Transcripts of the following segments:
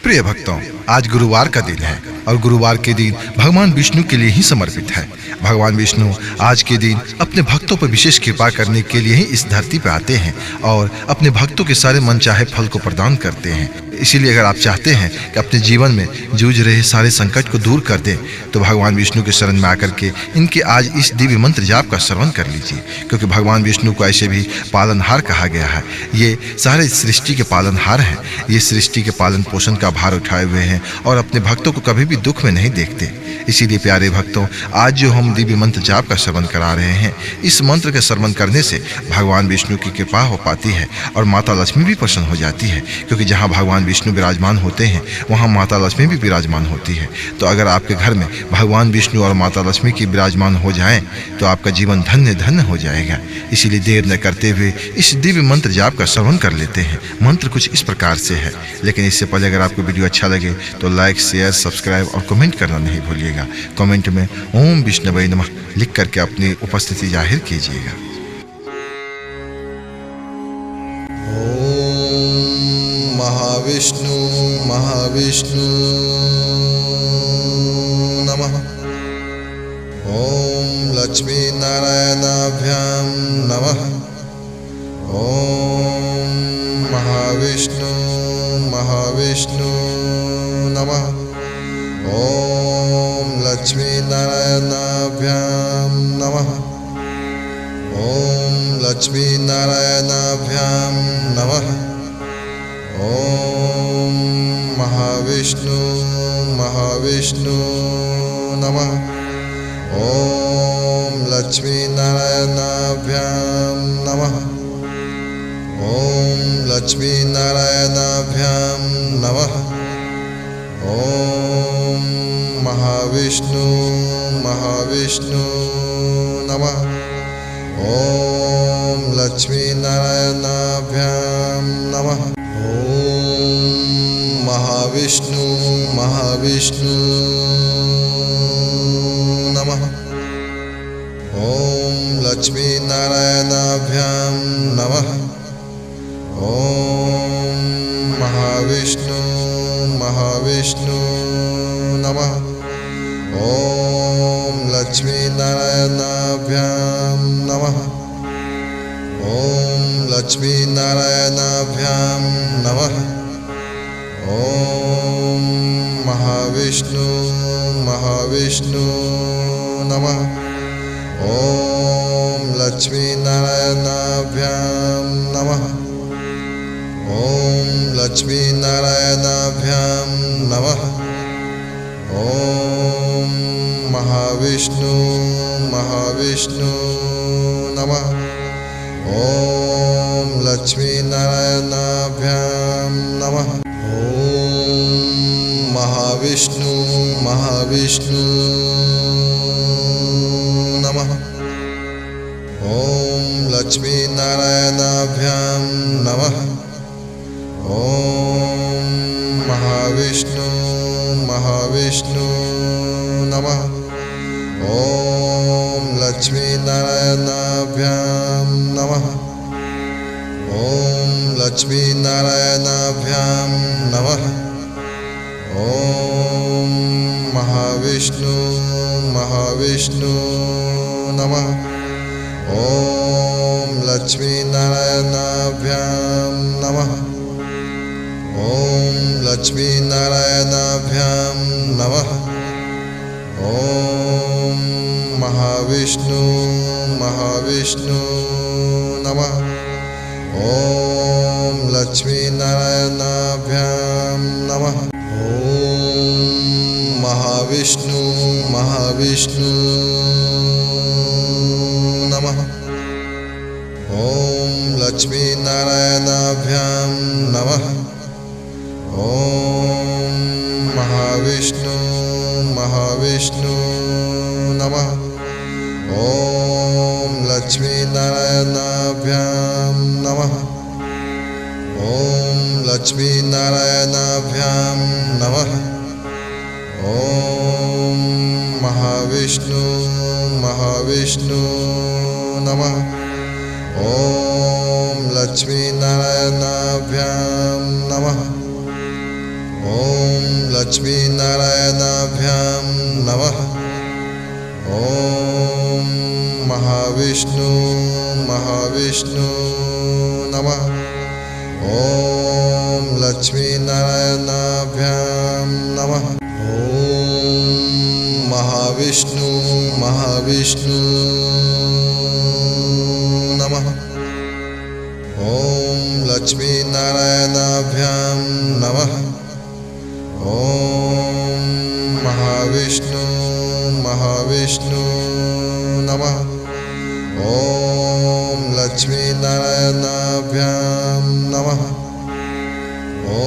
प्रिय भक्तों, आज गुरुवार का दिन है और गुरुवार के दिन भगवान विष्णु के लिए ही समर्पित है। भगवान विष्णु आज के दिन अपने भक्तों पर विशेष कृपा करने के लिए ही इस धरती पर आते हैं और अपने भक्तों के सारे मनचाहे फल को प्रदान करते हैं। इसीलिए अगर आप चाहते हैं कि अपने जीवन में जूझ रहे सारे संकट को दूर कर दें, तो भगवान विष्णु के शरण में आकर के इनके आज इस दिव्य मंत्र जाप का श्रवण कर लीजिए, क्योंकि भगवान विष्णु को ऐसे भी पालनहार कहा गया है। ये सारे सृष्टि के पालनहार हैं। ये सृष्टि के पालन पोषण का भार उठाए हुए हैं और अपने भक्तों को कभी भी दुख में नहीं देखते। इसीलिए प्यारे भक्तों, आज जो हम दिव्य मंत्र जाप का श्रवण करा रहे हैं, इस मंत्र के श्रवण करने से भगवान विष्णु की कृपा हो पाती है और माता लक्ष्मी भी प्रसन्न हो जाती है, क्योंकि जहाँ भगवान विष्णु विराजमान होते हैं वहाँ माता लक्ष्मी भी विराजमान होती है। तो अगर आपके घर में भगवान विष्णु और माता लक्ष्मी की विराजमान हो जाएं, तो आपका जीवन धन्य धन्य हो जाएगा। इसीलिए देर न करते हुए इस दिव्य मंत्र जाप का श्रवण कर लेते हैं। मंत्र कुछ इस प्रकार से है, लेकिन इससे पहले अगर आपको वीडियो अच्छा लगे तो लाइक, शेयर, सब्सक्राइब और कमेंट करना नहीं भूलिएगा। कमेंट में ओम विष्णवे नमः लिख करके अपनी उपस्थिति जाहिर कीजिएगा। ओम महाविष्णु महाविष्णु नमः। ओम लक्ष्मी नारायणाभ्यां नमः। ओम महाविष्णु महाविष्णु नमः। ओम लक्ष्मी नारायणाभ्यां नमः। ओम लक्ष्मी नारायणाभ्यां नमः। ओम महाविष्णु महाविष्णु नमः। ओम लक्ष्मी नारायणाभ्यां नमः। ओम लक्ष्मी नारायणाभ्यां नमः। ओम महाविष्णु महाविष्णु नमः। ओम लक्ष्मी नारायणाभ्यां नमः। ओम महाविष्णु महाविष्णु नमः। ओम लक्ष्मी नारायणाभ्यां नमः। ओम महाविष्णु महाविष्णु नमः। ओम लक्ष्मी नारायणाभ्यां नमः। ओम लक्ष्मी नारायणाभ्यां नमः। ओम महाविष्णु महाविष्णु नमः। ओम लक्ष्मी नारायणाभ्यां नमः। ओम लक्ष्मी नारायणाभ्यां नमः। ओम महाविष्णु महाविष्णु नमः। ओम लक्ष्मी नारायणाभ्यां नमः। ओम महाविष्णु महाविष्णु नमः। ओम लक्ष्मी नारायणाभ्यां नमः। ओम महाविष्णु महाविष्णु नमः। ओम लक्ष्मी नारायणाभ्यां नमः। ओम लक्ष्मी नारायणाभ्यां नमः। ओम महाविष्णु महाविष्णु नमः। ओम लक्ष्मी नारायणाभ्यां नमः। ओम लक्ष्मी नारायणाभ्यां नमः। ओम महाविष्णु महाविष्णु नमः। ओम लक्ष्मी नारायणाभ्यां नमः। ओम महाविष्णु महाविष्णु नमः। ओम लक्ष्मी नारायणाभ्यां नमः। ओम महाविष्णु महाविष्णु नमः। ओम लक्ष्मी नारायणाभ्यां नमः। ओम लक्ष्मी नारायणाभ्यां नमः। ओम महाविष्णु महाविष्णु नमः। ओम लक्ष्मी नारायणाभ्यां नमः। ओम लक्ष्मीनारायणाभ्यां नमः। ॐ महाविष्णु महाविष्णु नमः। ॐ लक्ष्मीनारायणाभ्यां नमः। ॐ महाविष्णु महाविष्णु नमः। ॐ लक्ष्मीनारायणाभ्यां नमः। ॐ महाविष्णु महाविष्णु नमः। ॐ लक्ष्मीनारायणाभ्यां नमः। ॐ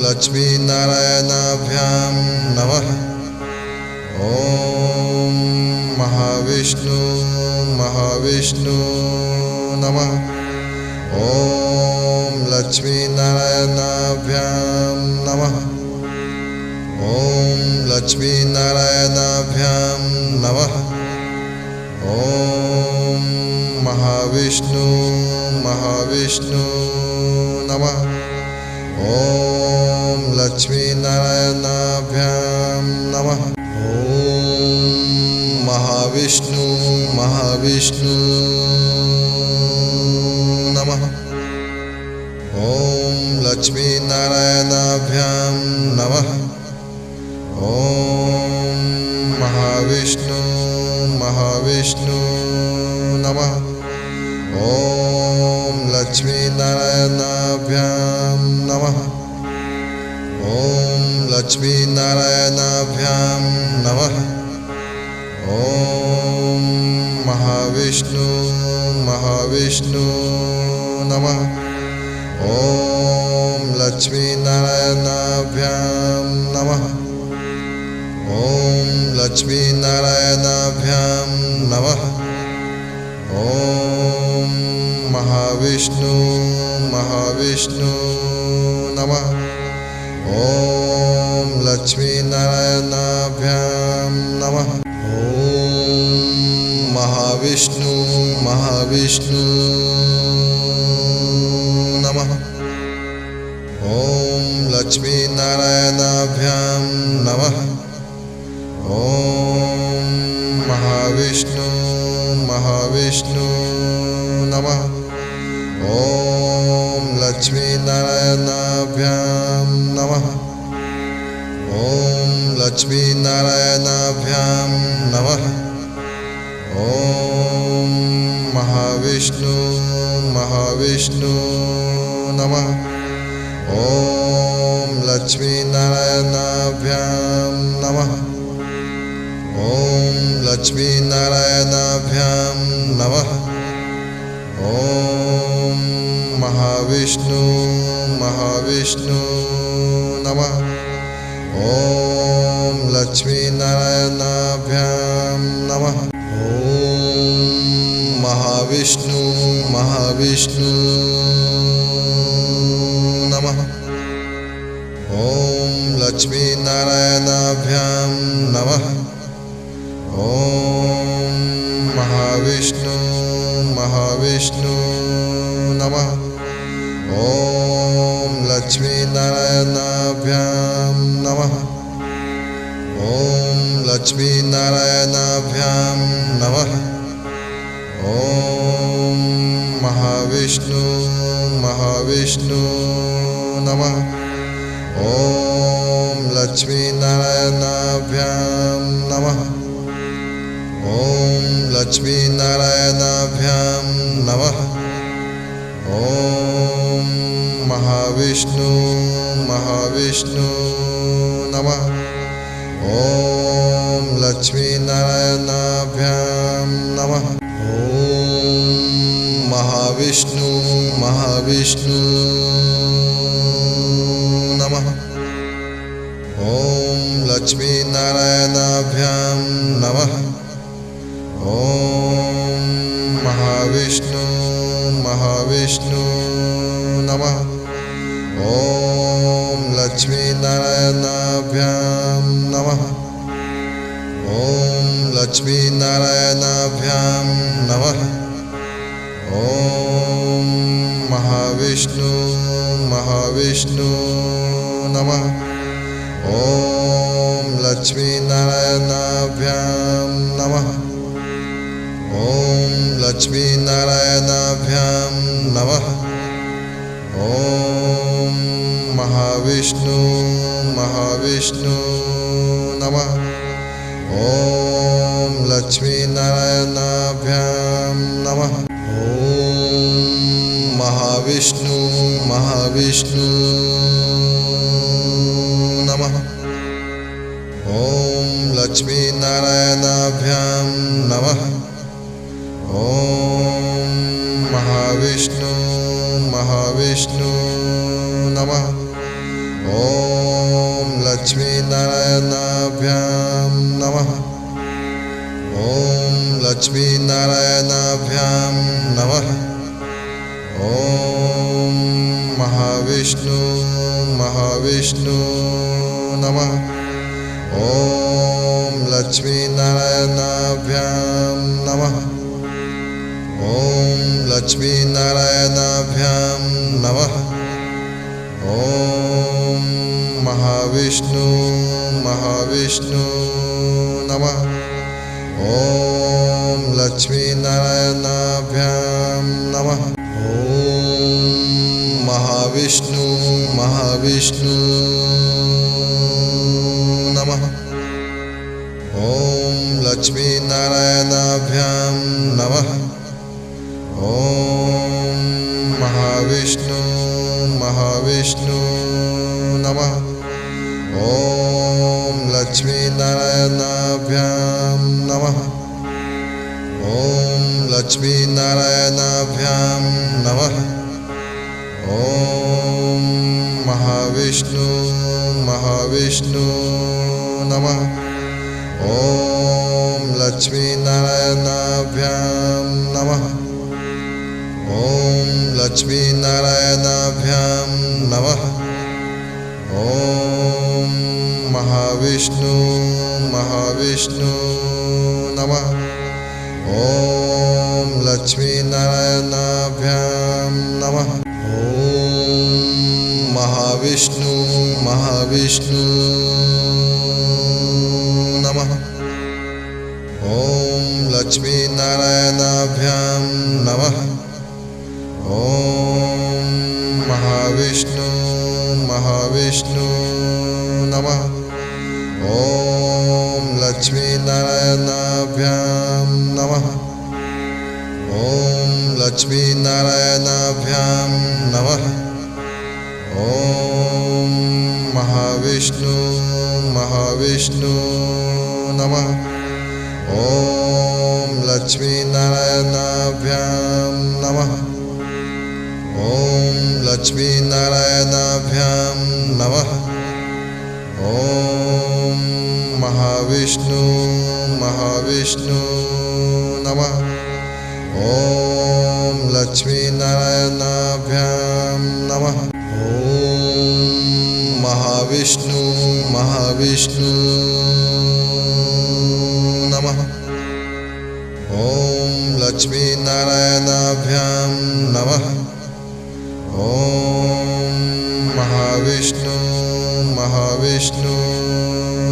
लक्ष्मीनारायणाभ्यां नमः। ॐ महाविष्णु महाविष्णु नमः। ॐ लक्ष्मीनारायणाभ्यां नमः। ॐ लक्ष्मीनारायणाभ्यां नमः। ॐ महाविष्णु महाविष्णु नमः। ॐ लक्ष्मीनारायणाभ्यां नमः। ॐ महाविष्णु महाविष्णु नमः। ॐ लक्ष्मीनारायणाभ्यां नमः। ॐ महाविष्णु महाविष्णु नमः। ॐ लक्ष्मीनारायणाभ्यां नमः। ॐ लक्ष्मीनारायणाभ्यां नमः। ॐ महाविष्णु महाविष्णु नमः। ॐ लक्ष्मीनारायणाभ्यां नमः। ॐ लक्ष्मीनारायणाभ्यां नमः। ॐ महाविष्णु महाविष्णु नमः। ॐ लक्ष्मीनारायणाभ्यां नमः। ॐ महाविष्णु महाविष्णु नमः। ॐ लक्ष्मीनारायणाभ्यां नमः। ॐ महाविष्णु महाविष्णु नमः। ॐ लक्ष्मीनारायणाभ्यां नमः। ॐ लक्ष्मीनारायणाभ्यां नमः। ॐ महाविष्णु महाविष्णु नमः। ॐ लक्ष्मीनारायणाभ्यां नमः। ॐ लक्ष्मीनारायणाभ्यां नमः। ॐ महाविष्णु महाविष्णु नमः। ॐ लक्ष्मीनारायणाभ्यां नमः। ॐ महाविष्णु महाविष्णु नमः। ॐ लक्ष्मीनारायणाभ्यां नमः। ॐ महाविष्णु महाविष्णु नमः। ॐ लक्ष्मीनारायणाभ्यां नमः। ॐ लक्ष्मीनारायणाभ्यां नमः। ॐ महाविष्णु महाविष्णु नमः। ॐ लक्ष्मीनारायणाभ्यां नमः। ॐ लक्ष्मीनारायणाभ्यां नमः। ॐ महाविष्णु महाविष्णु नमः। ॐ लक्ष्मीनारायणाभ्यां नमः। ॐ महाविष्णु महाविष्णु नमः। ॐ लक्ष्मीनारायणाभ्यां नमः। ॐ महाविष्णु महाविष्णु नमः। ॐ लक्ष्मीनारायणाभ्यां नमः। ॐ लक्ष्मीनारायणाभ्यां नमः। ॐ महाविष्णु महाविष्णु नमः। ॐ लक्ष्मीनारायणाभ्यां नमः। ॐ लक्ष्मीनारायणाभ्यां नमः। ॐ महाविष्णु महाविष्णु नमः। ॐ लक्ष्मीनारायणाभ्यां नमः। ॐ महाविष्णु महाविष्णु नमः। ॐ लक्ष्मीनारायणाभ्यां नमः। ॐ महाविष्णु महाविष्णु नमः। ॐ लक्ष्मीनारायणाभ्यां नमः। ॐ लक्ष्मीनारायणाभ्यां नमः। ॐ महाविष्णु महाविष्णु नमः। ॐ लक्ष्मीनारायणाभ्यां नमः। ॐ लक्ष्मीनारायणाभ्यां नमः। ॐ महाविष्णु महाविष्णु नमः। ॐ लक्ष्मीनारायणाभ्यां नमः। ॐ महाविष्णु महाविष्णु नमः। ॐ लक्ष्मीनारायणाभ्यां नमः। ॐ महाविष्णु महाविष्णु नमः। ॐ लक्ष्मीनारायणाभ्यां नमः। ॐ लक्ष्मीनारायणाभ्यां नमः। ॐ महाविष्णु महाविष्णु नमः। ॐ लक्ष्मीनारायणाभ्यां नमः। ॐ लक्ष्मीनारायणाभ्यां नमः। ॐ महाविष्णु महाविष्णु नमः। ॐ लक्ष्मीनारायणाभ्यां नमः। ॐ महाविष्णु महाविष्णु नमः। ॐ लक्ष्मीनारायणाभ्यां नमः। ॐ महाविष्णु महाविष्णु नमः। ॐ लक्ष्मीनारायणाभ्यां नमः। ॐ लक्ष्मीनारायणाभ्यां नमः। ॐ महाविष्णु महाविष्णु नमः। ॐ लक्ष्मीनारायणाभ्यां नमः। ॐ लक्ष्मीनारायणाभ्यां नमः। ॐ महाविष्णु महाविष्णु नमः। ॐ लक्ष्मीनारायणाभ्यां नमः। ॐ महाविष्णु महाविष्णु नमः। ॐ लक्ष्मीनारायणाभ्यां नमः। ॐ महाविष्णु महाविष्णु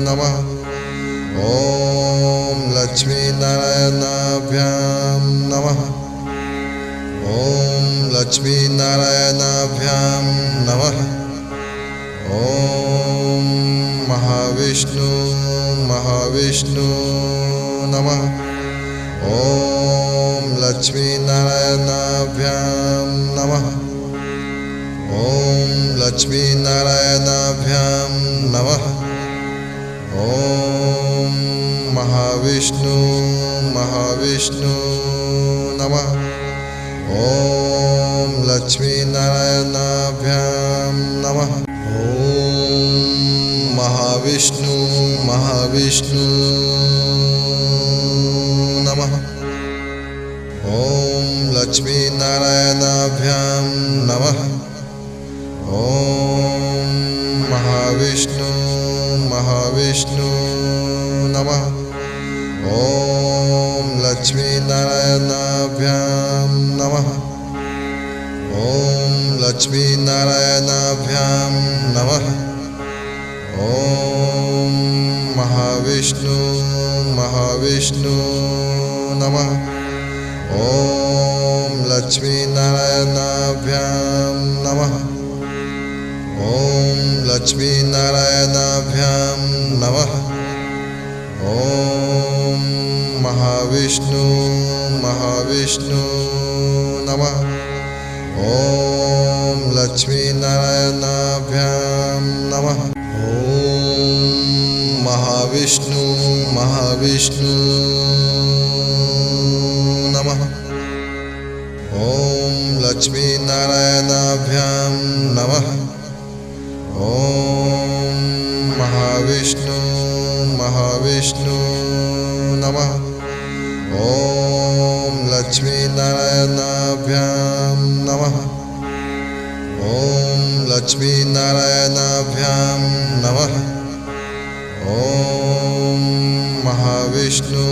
नमः। ॐ लक्ष्मीनारायणाभ्यां नमः। ॐ लक्ष्मीनारायणाभ्यां नमः। ॐ महाविष्णु महाविष्णु नमः। ॐ लक्ष्मीनारायणाभ्यां नमः। ॐ लक्ष्मीनारायणाभ्यां नमः। ॐ महाविष्णु महाविष्णु नमः। ॐ लक्ष्मीनारायणाभ्यां नमः। ॐ महाविष्णु महाविष्णु नमः। ॐ लक्ष्मीनारायणाभ्यां नमः। ॐ महाविष्णु महाविष्णु नमः। ॐ लक्ष्मीनारायणाभ्यां नमः। ॐ लक्ष्मीनारायणाभ्यां नमः। ॐ लक्ष्मीनारायणाभ्यां नमः। ॐ महाविष्णु महाविष्णु नमः। ॐ लक्ष्मीनारायणाभ्यां नमः। ॐ महाविष्णु महाविष्णु नमः। ॐ लक्ष्मीनारायणाभ्यां नमः। ॐ महाविष्णु महाविष्णु नमः। ॐ लक्ष्मीनारायणाभ्यां नमः। ॐ लक्ष्मीनारायणाभ्यां नमः। ॐ महाविष्णु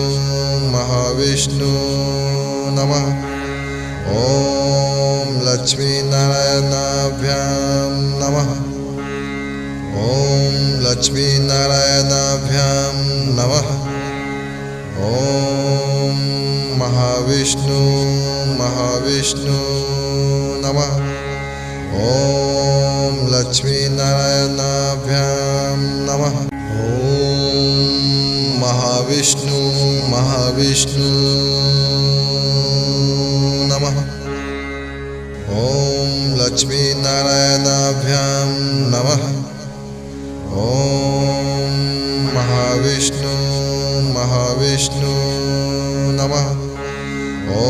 महाविष्णु नमः। ॐ लक्ष्मीनारायणाभ्यां नमः। ॐ लक्ष्मीनारायणाभ्यां नमः। ॐ महाविष्णु महाविष्णु नमः। ॐ लक्ष्मीनारायणाभ्यां नमः। ॐ महाविष्णु महाविष्णु नमः। ॐ लक्ष्मीनारायणाभ्यां नमः। ॐ महाविष्णु महाविष्णु नमः। ॐ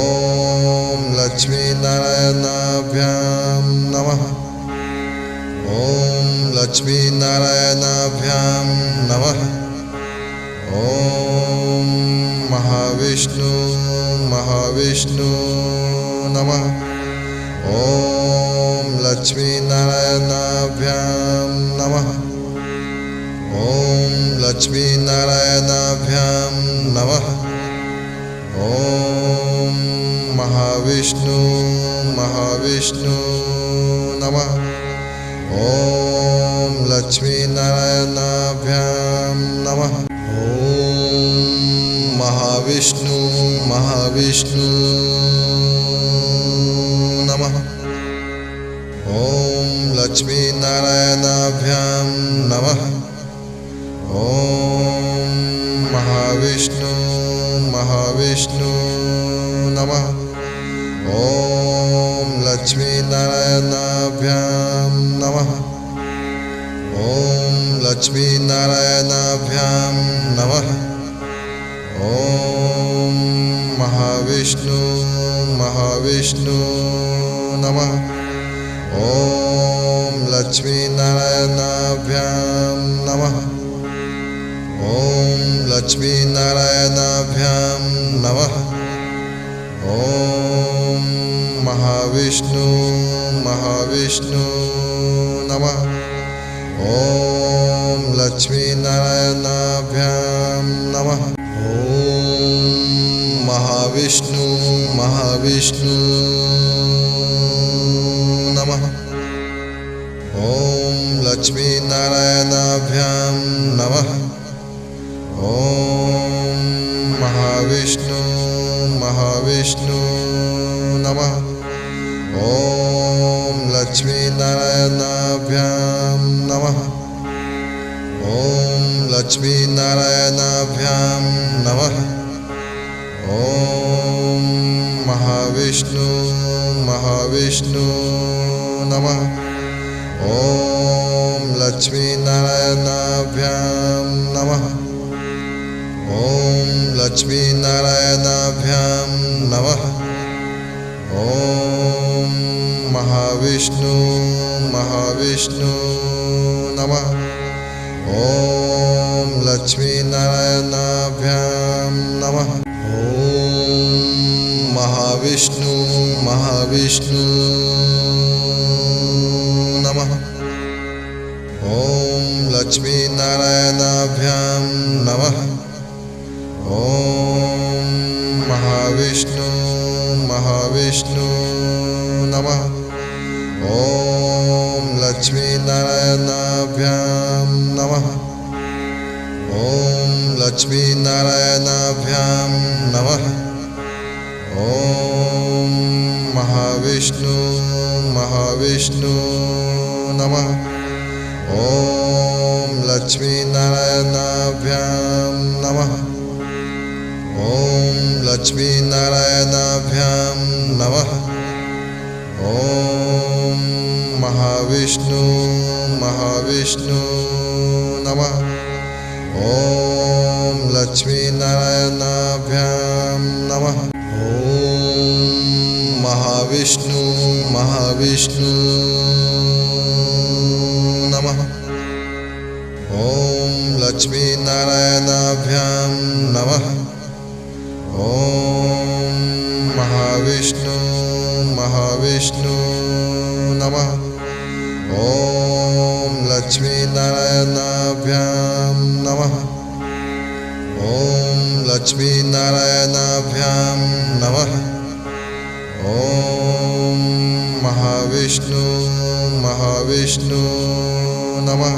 लक्ष्मीनारायणाभ्यां नमः। ॐ लक्ष्मीनारायणाभ्यां नमः। ॐ महाविष्णु महाविष्णु नमः। ॐ लक्ष्मीनारायणाभ्यां नमः। ॐ लक्ष्मीनारायणाभ्यां नमः। ॐ महाविष्णु महाविष्णु नमः। ॐ लक्ष्मीनारायणाभ्यां नमः। ॐ महाविष्णु महाविष्णु नमः। ॐ लक्ष्मीनारायणाभ्यां नमः। ॐ महाविष्णु महाविष्णु नमः। ॐ लक्ष्मीनारायणाभ्यां नमः। ॐ लक्ष्मीनारायणाभ्यां नमः। ॐ महाविष्णु महाविष्णु नमः। ॐ लक्ष्मीनारायणाभ्यां नमः। ॐ लक्ष्मीनारायणाभ्यां नमः। ॐ महाविष्णु महाविष्णु नमः। ॐ लक्ष्मीनारायणाभ्यां नमः। ॐ महाविष्णु महाविष्णु नमः। ॐ लक्ष्मीनारायणाभ्यां नमः। ॐ महाविष्णु महाविष्णु नमः। ॐ लक्ष्मीनारायणाभ्यां नमः। ॐ लक्ष्मीनारायणाभ्यां नमः। ॐ महाविष्णु महाविष्णु नमः। ॐ लक्ष्मीनारायणाभ्यां नमः। ॐ लक्ष्मीनारायणाभ्यां नमः। ॐ महाविष्णु महाविष्णु नमः। ॐ लक्ष्मीनारायणाभ्यां नमः। ॐ महाविष्णु महाविष्णु नमः। ॐ लक्ष्मीनारायणाभ्यां नमः। ॐ महाविष्णु महाविष्णु नमः। ॐ लक्ष्मीनारायणाभ्यां नमः। ॐ लक्ष्मीनारायणाभ्यां नमः। ॐ महाविष्णु महाविष्णु नमः। ॐ लक्ष्मीनारायणाभ्यां नमः। ॐ लक्ष्मीनारायणाभ्यां नमः। ॐ महाविष्णु महाविष्णु नमः। ॐ लक्ष्मीनारायणाभ्यां नमः। ॐ महाविष्णु महाविष्णु नमः। ॐ लक्ष्मीनारायणाभ्यां नमः। ॐ महाविष्णु महाविष्णु नमः। ॐ लक्ष्मीनारायणाभ्यां नमः। ॐ लक्ष्मीनारायणाभ्यां नमः। ॐ महाविष्णु महाविष्णु नमः।